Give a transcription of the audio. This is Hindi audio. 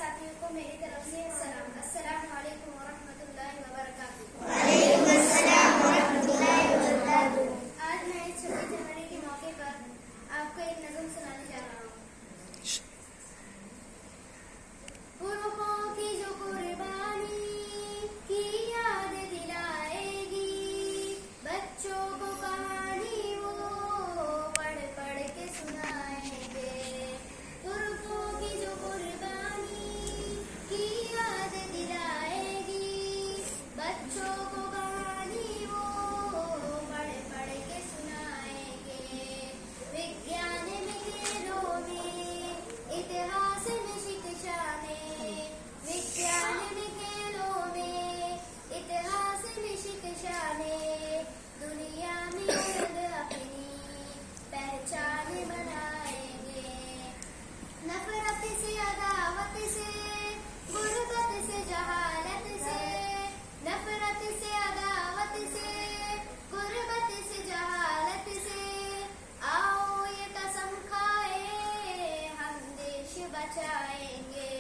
साथियों को मेरी तरफ से सलाम। अस्सलाम वालेकुम वरहमतुल्लाहि वबरकातुहू। वालेकुम अस्सलाम वरहमतुल्लाहि वबरकातुहू। आज मैं इस 26 जनवरी के मौके पर आपको एक नज़म सुनाने जा रहा हूँ। पुरखों की जो कुर्बानी की याद दिलाएगी, बच्चों को कहानी वो पढ़ पढ़ के सुनाएंगे। पुरखों की जो कुर्बानी की याद दिलाएगी, बच्चों को कहानी वो पढ़ पढ़ के सुनाएंगे। विज्ञान में खेलों में, इतिहास में शिक्षा में, विज्ञान में खेलों में, इतिहास में शिक्षा में, दुनिया में खुद अपनी पहचान बनाएंगे। नफरत से, अदावत से, गुर्बत से, जहालत से, नफरत से, अदावत से, गुर्बत से, जहालत से, आओ ये कसम खाए हम देश बचाएंगे।